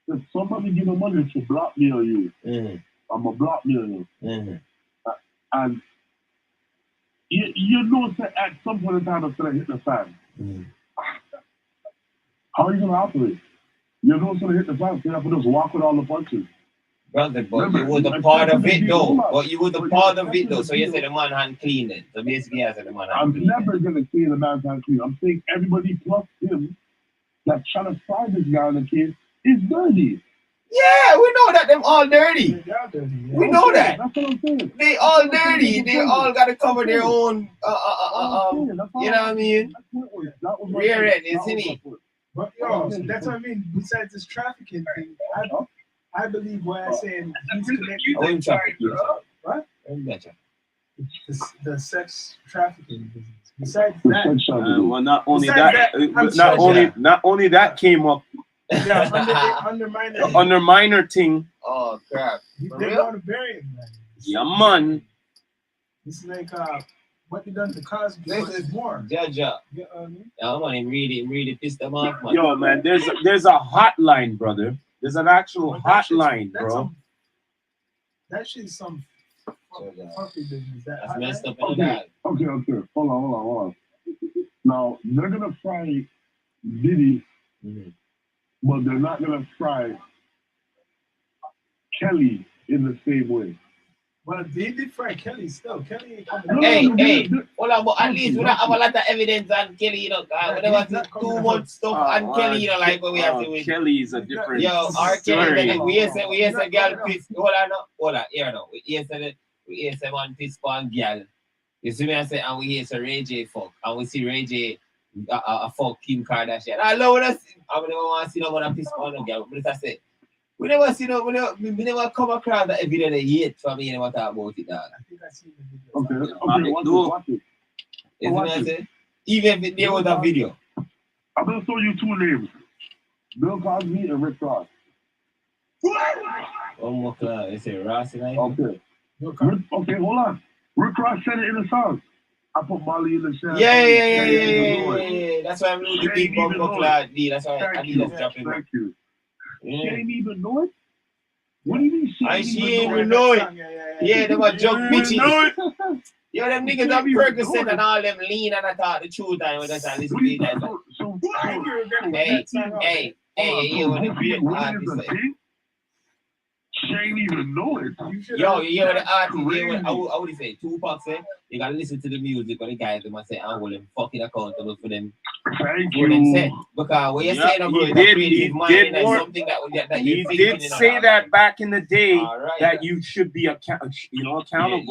If somebody give me money to blackmail you, I'm going to blackmail you. And you know that at some point in time it's going to hit the fan. How are you going to operate? You know it's going to hit the fan, so you have to just walk with all the punches. Brother, but you were the part of it though. But you were the part of it though. So you said the man hand clean it. So basically I said the man hand clean. I'm never going to say the man's hand clean. I'm saying everybody plus him that's trying to find this guy in the case is dirty. Yeah, we know that them all dirty. They're dirty. Yeah. We know that. That's what I'm saying. They all dirty. They all got to cover their own. You know what I mean? Rear end, isn't it? But yo, that's what I mean. Besides this trafficking thing, I believe what I'm saying. He's connected. I wouldn't traffic. What? Better. The sex trafficking business. Besides that, Well, not only Besides that, that, not only that came up. yeah, undermine The under minor thing. Oh crap! They're going to bury him, man. Yeah, man. It's like what they done to Cosby. This Is more. Jaja. You know what I mean? Yeah, man, really pissed them off, man. Yo, man, there's a hotline, brother. There's an actual hotline, bro. That shit's some fucking business. That's messed up in Okay. that. Okay. Hold on. Now, they're going to fry Diddy, but they're not going to fry Kelly in the same way. Well, they did fry Kelly still. Kelly ain't coming. Hey, hold on, but at least we don't have a lot of evidence on Kelly, you know. Whenever there's too much stuff on Kelly, you know, like what we have to with. Kelly is a different Yo, our Kelly, story. we hear say girl piss. Hold on, here no. We hear say man piss on girl. You see me? I say, and we hear some Ray J fuck, and we see Ray J fuck Kim Kardashian. I love what I see. I never want to see no one piss on them, girl. But I say, we never see no, we never come across that video they hate for me and never talk about it, dog. I think I seen the video. Okay, watch it. You see what I say? Even if there was a video. I'm gonna show you two names: Bill Cosby and Rick Ross. One more class. They say Ross tonight. Okay. Okay, hold on. Rick Ross said it in the song. I put Molly in the shower. Yeah. That's why I'm really the big bumper class. That's why I need to drop him. Thank you. Yeah. She ain't even know it? What do you mean she ain't even know it? Yeah, they were junk bitches. Yo, them niggas on Ferguson and all them lean and I thought the truth and we just listen to that. Hey, you want to be an artist. She ain't even know it. Yo, you hear what the artist, I would say, Tupac say, you gotta listen to the music or the guys, they must say, I will them fucking accountable for them. Thank For them say. you. Because what you're saying about he the did creative mind and something that He you did say that back in the day Right, that you should be accountable.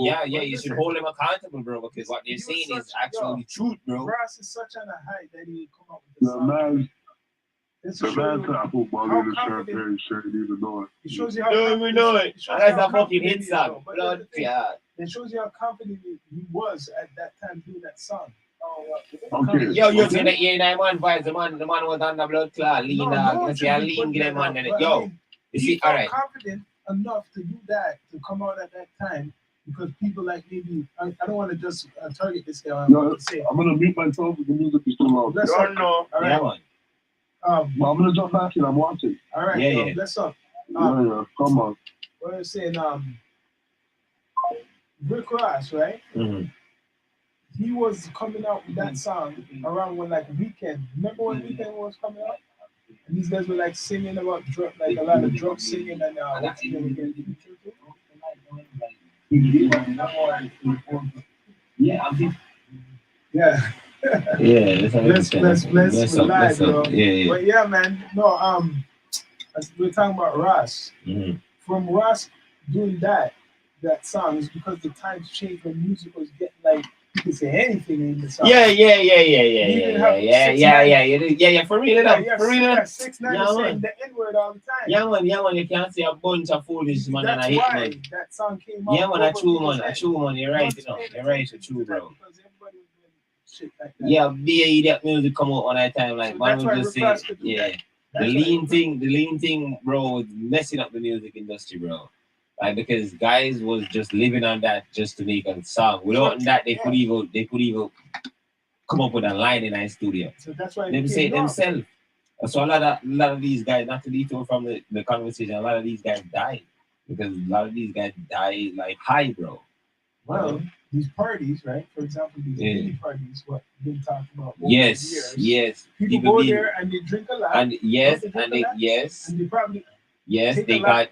Yeah, you should hold them accountable, bro, because what they're saying is actually truth, bro. Ross is such on a high that he come up with this The song. man, It's the show man you said I put Molly how in the shirt confident- and she ain't even know it. It shows you how Don't even know it. it shows That's you how a fucking confident hit he is, song. though. But Blood, that's the thing. yeah. It shows you how confident he was at that time doing that song. Okay. Yo, you see the A9 man vibes, the man was on the blood clot, lean dog. You see, I lean get them on and yo. You see, all right. Confident enough to do that, to come out at that time, because people like maybe, I don't want to just target this guy. Yo, I'm gonna mute myself if the music is too loud. Let's Don't know. All Yeah, right. man. But I'm gonna jump back in. I'm watching. All right. Yeah. Let's up. Yeah. Come on. What I was saying, Rick Ross, right? Mm-hmm. He was coming out with that song around when like Weekend. Remember when Weekend was coming out? And these guys were like singing about like a lot of drug singing and what's his name again? Yeah. Yeah, Let's live, bro. Yeah. But yeah, man. No, we're talking about Ross. Mm-hmm. From Ross doing that song is because the times changed when music was getting like you could say anything in the song. Yeah. For real enough. For real enough. 6ix9ine saying the N-word all the time. Yeah, man. You can't say a bunch of foolish man and I hate That's why man. that song came out. Yeah, man. A true man. You're right. You're right. It's true, bro. Because everybody was doing shit like that. Yeah, be that music come out on that time. Like, So man that's why would just Rick Ross say, could do yeah. that. The lean thing, bro, was messing up the music industry, bro. Like because guys was just living on that just to make a song. Without that, they could even come up with a line in our studio. So that's why Them say it themselves. So a lot of these guys, not to detour from the conversation, a lot of these guys died because a lot of these guys died like high, bro. Well, these parties, right? For example, these mini parties, what we've been talking about. Over Yes. the years. People People go there and they drink a lot. and they probably they got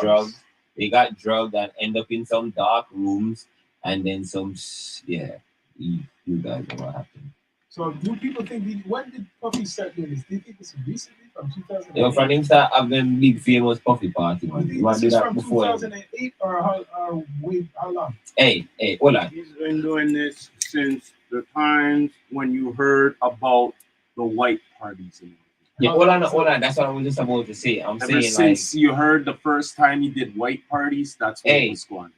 drugs. They got drugged and end up in some dark rooms and then you guys know what happened. So do people think when did Puffy start doing this? Do you think it's recently from 2008? You know, from him start having big famous Puffy party, You man. think You want to this do is that from before? 2008 or how long? Hey, hold on. He's been doing this since the times when you heard about the white parties. Yeah, hold on. That's what I was just about to say. I'm Ever saying since you heard the first time he did white parties, that's what Hey. was going.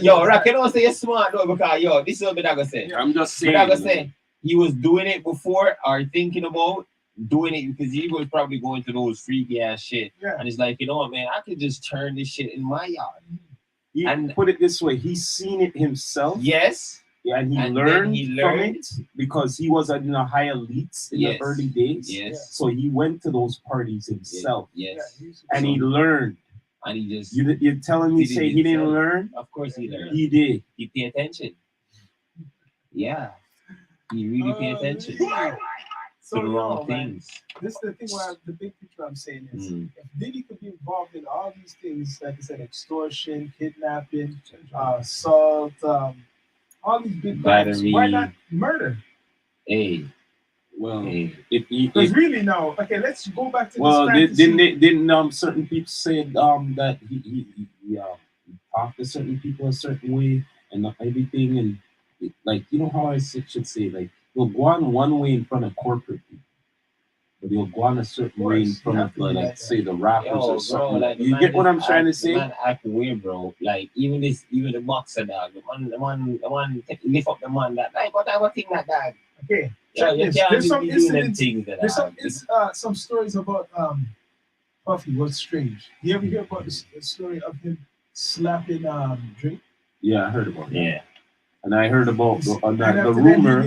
yo, Rock, you don't say you're smart though, because this is what I'm gonna say. I'm just saying. I'm gonna say he was doing it before or thinking about doing it because he was probably going to those freaky ass shit. Yeah. And it's like, you know what, man, I could just turn this shit in my yard. And put it this way, he's seen it himself. Yes. Yeah, and he And learned then from it because he was in a high elites in the early days. Yes. So he went to those parties himself. Yes. And he learned. And he just You're telling me say he didn't learn? Of course he learned. He did. He pay attention. Yeah. He really pay attention to So the wrong things. This is the thing where the big picture I'm saying is Mm. if Diddy could be involved in all these things, like I said, extortion, kidnapping, assault, all these big crimes, Battery. why not murder? Hey. Well, Hey. Because really now, okay, let's go back to well, this fantasy. didn't certain people say that he talked to certain people a certain way and not everything, and like you know how I should say like you'll go on one way in front of corporate people, but you'll go on a certain way in course, you front have of to be like like say that. the rappers Yo, or bro, something. like the You man get what I'm just trying to act- say? The man act weird, bro. Like even the boxer dog, the one lift up the man that like what I was thinking that dog. Okay, Yeah, check you this. can't There's be some doing them incidents. things that There's are. some stories about Puffy. What's strange? You ever hear about the story of him slapping Drake? Yeah, I heard about that. Yeah. And I heard about the And the after that, rumor.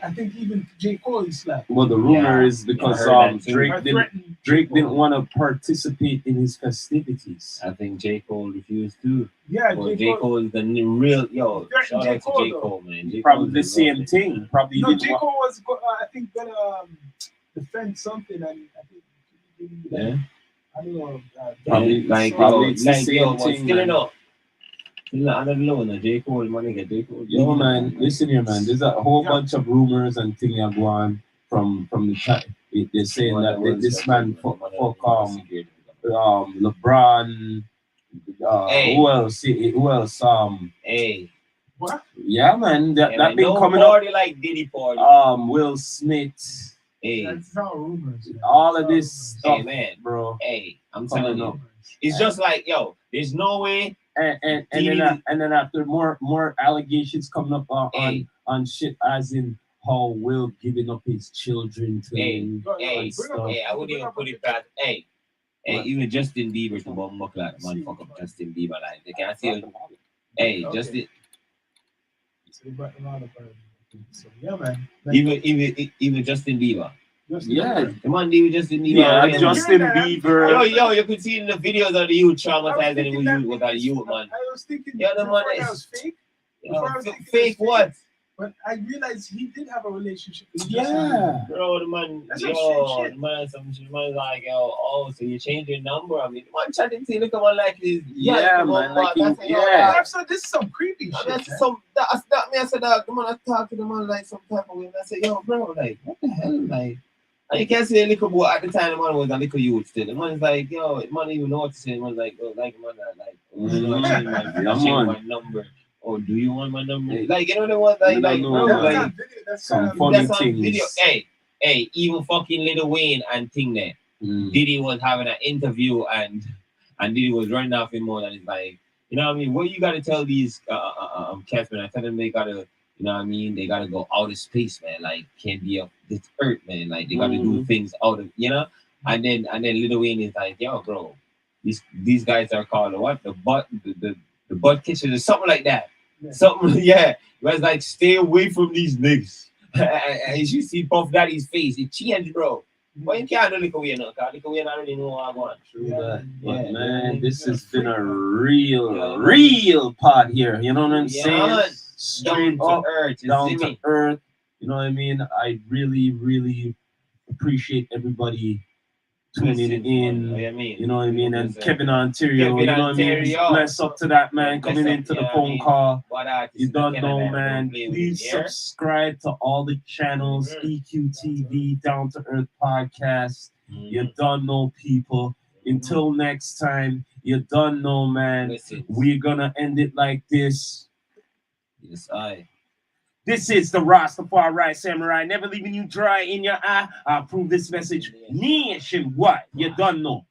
I think even J. Cole he slapped. Well, the rumor Yeah, is because I heard that too. Drake I didn't threatened Drake J. didn't Cole. want to participate in his festivities. I think J. Cole refused to. Yeah, Well, J. J. Cole. Cole is the real yo. Threatened Shout J. out to Cole, J. though. Cole, man. J. Probably Cole's the a same real thing. man. Probably No, didn't J. want. Cole was, I think, gonna defend something, and I think, Yeah. I don't know. Probably- like probably yo, it's the like same yo, but thing, still man. enough. Still not under the low, no. J. Cole, my nigga, J. Cole. Yo, man, listen here, man. There's a whole Yeah. bunch of rumors and thing that go on from the time. They're saying that this man fuck LeBron. Hey. Who else? Who else? Hey, What? Yeah, man. That man, been no coming up. party like Diddy party. Will Smith. Hey, That's all rumors. Man. All That's of this rumors. stuff, hey, man. bro. Hey, I'm Coming telling you, up. it's just like yo. There's no way. And Diddy- then after more allegations coming up Hey. on shit as in how Will giving up his children to Hey, him. hey, Bring up- hey, I wouldn't even put it past. Hey, What? even Justin Bieber to bomb up like man, fuck up Justin Bieber like they can't see it. Hey, Okay. Justin, So they brought them out of it. So yeah, man. even Justin Bieber. Yeah, The man even Justin Bieber. yeah, man. Justin Yo, Bieber. Yo, you could see in the videos of the youth I was traumatizing thinking him that with that youth, man. I was thinking Yeah, the before man that is- was fake, Yo, Before I was thinking fake it's what? but I realized he did have a relationship with Justin Yeah. Bro, the man, That's some yo, shit. the man like, yo, oh, so you changed your number? I mean, the man chatting to you, look at man like this. Yeah, man, like that's he- yeah. Bieber. So this is some creepy shit. That's man. some, that me, I said, the man, I talked to the man like some type of way, and I said, yo, bro, like, what the hell, like, and you can't say a little boy, at the time, the man was a little youth still. The man's like, yo, the man even noticing, the man's like, oh, like, man, you know what I mean, man, Yeah, I changed man. my number. Oh, do you want my number? Like, you know the one, like, You don't know, bro, man. That's like, on video. That's Some on funny that's on things. video. Hey, even fucking Lil Wayne and thing there. Mm. Diddy was having an interview and Diddy was running off him more and it's like, you know what I mean? What you gotta tell these cats, man? I tell them they gotta, you know what I mean? They gotta go out of space, man. Like can't be up this earth, man. Like they gotta do things out of, you know. And then Lil Wayne is like, yo, bro, these guys are called what? The butt kitchen or something like that. Yeah. Something, yeah. It was like, stay away from these niggas. And you see Puff Daddy's face, it changed, bro. But you can't do Liquor Wayne now, because Liquor Wayne already know what I want. True Yeah, that. But yeah, man, yeah. this has been a Yeah. real pod here. You know what I'm Yeah, saying? man. Straight Down up, to earth, you down see to me? earth. You know what I mean? I really appreciate everybody tuning Listen, in. what I mean? You know what I mean? And Listen. Kevin Ontario, Kevin you know what I mean? Ontario. Bless up to that man Bless coming up, into the yeah, I phone mean, call. What artist You in don't Canada know, don't man. play with Please here? subscribe to all the channels, EQTV, Down to Earth Podcast. You don't know, people. Until next time, you don't know, man. Listen. We're gonna end it like this. Yes, I. This is the Rastafari Samurai, never leaving you dry in your eye. I approve this message nationwide. You don't know.